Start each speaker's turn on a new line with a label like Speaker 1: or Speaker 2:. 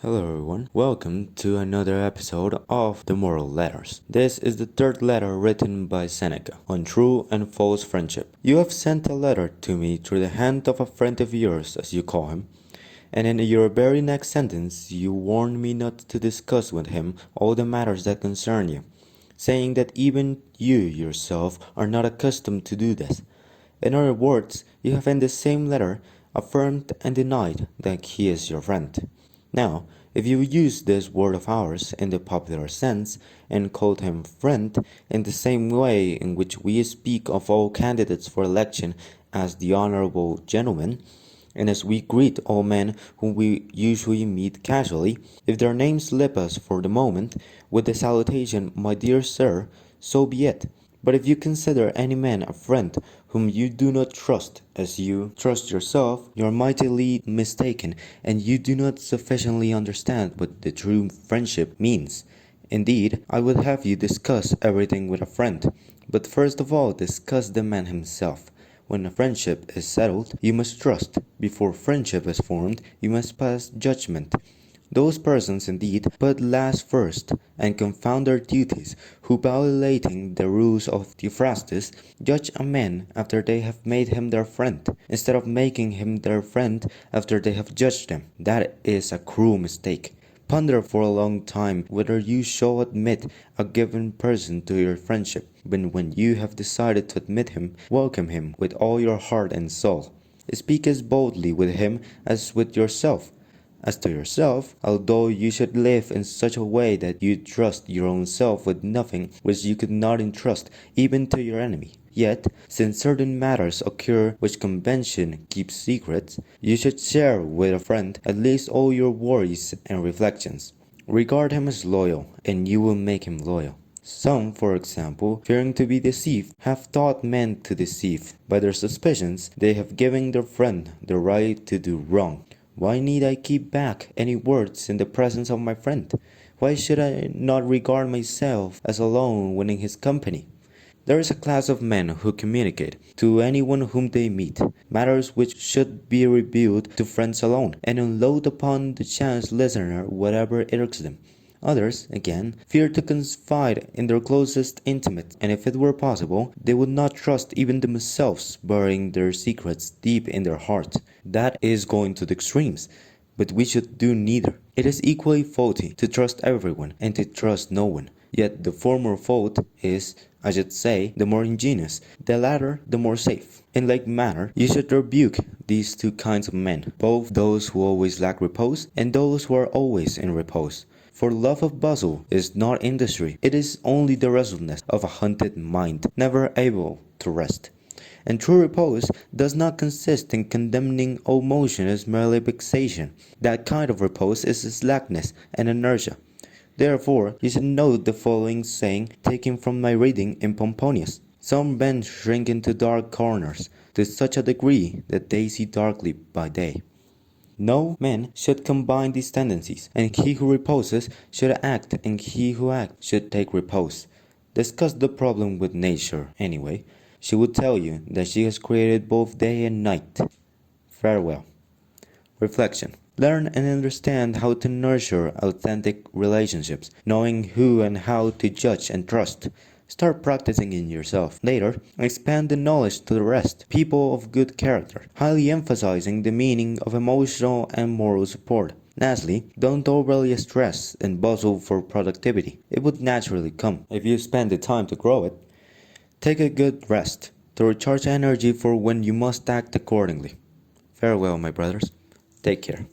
Speaker 1: Hello everyone, welcome to another episode of The Moral Letters. This is the third letter written by Seneca on true and false friendship. You have sent a letter to me through the hand of a friend of yours, as you call him, and in your very next sentence you warned me not to discuss with him all the matters that concern you, saying that even you yourself are not accustomed to do this. In other words, you have in the same letter affirmed and denied that he is your friend. Now, if you use this word of ours in the popular sense and called him friend in the same way in which we speak of all candidates for election as the honorable gentleman, and as we greet all men whom we usually meet casually, if their names slip us for the moment with the salutation, my dear sir, so be it. But if you consider any man a friend whom you do not trust as you trust yourself, you are mightily mistaken, and you do not sufficiently understand what the true friendship means. Indeed, I would have you discuss everything with a friend, but first of all discuss the man himself. When a friendship is settled, you must trust. Before friendship is formed, you must pass judgment. Those persons indeed but last first, and confound their duties, who violating the rules of Theophrastus, judge a man after they have made him their friend, instead of making him their friend after they have judged him. That is a cruel mistake. Ponder for a long time whether you shall admit a given person to your friendship, but when you have decided to admit him, welcome him with all your heart and soul. Speak as boldly with him as with yourself. As to yourself, although you should live in such a way that you trust your own self with nothing which you could not entrust even to your enemy, yet, since certain matters occur which convention keeps secret, you should share with a friend at least all your worries and reflections. Regard him as loyal, and you will make him loyal. Some, for example, fearing to be deceived, have taught men to deceive. By their suspicions, they have given their friend the right to do wrong. Why need I keep back any words in the presence of my friend? Why should I not regard myself as alone when in his company? There is a class of men who communicate, to anyone whom they meet, matters which should be revealed to friends alone, and unload upon the chance listener whatever irks them. Others, again, fear to confide in their closest intimates, and if it were possible, they would not trust even themselves, burying their secrets deep in their hearts. That is going to the extremes, but we should do neither. It is equally faulty to trust everyone and to trust no one. Yet the former fault is, I should say, the more ingenious, the latter the more safe. In like manner, you should rebuke these two kinds of men, both those who always lack repose and those who are always in repose. For love of bustle is not industry, it is only the restlessness of a hunted mind, never able to rest. And true repose does not consist in condemning all motion as merely vexation. That kind of repose is slackness and inertia. Therefore, you should note the following saying taken from my reading in Pomponius. Some men shrink into dark corners to such a degree that they see darkly by day. No man should combine these tendencies, and he who reposes should act, and he who acts should take repose. Discuss the problem with nature, anyway. She would tell you that she has created both day and night. Farewell. Reflection. Learn and understand how to nurture authentic relationships, knowing who and how to judge and trust. Start practicing in yourself. Later, expand the knowledge to the rest, people of good character, highly emphasizing the meaning of emotional and moral support. Lastly, don't overly stress and bustle for productivity. It would naturally come if you spend the time to grow it. Take a good rest to recharge energy for when you must act accordingly. Farewell, my brothers. Take care.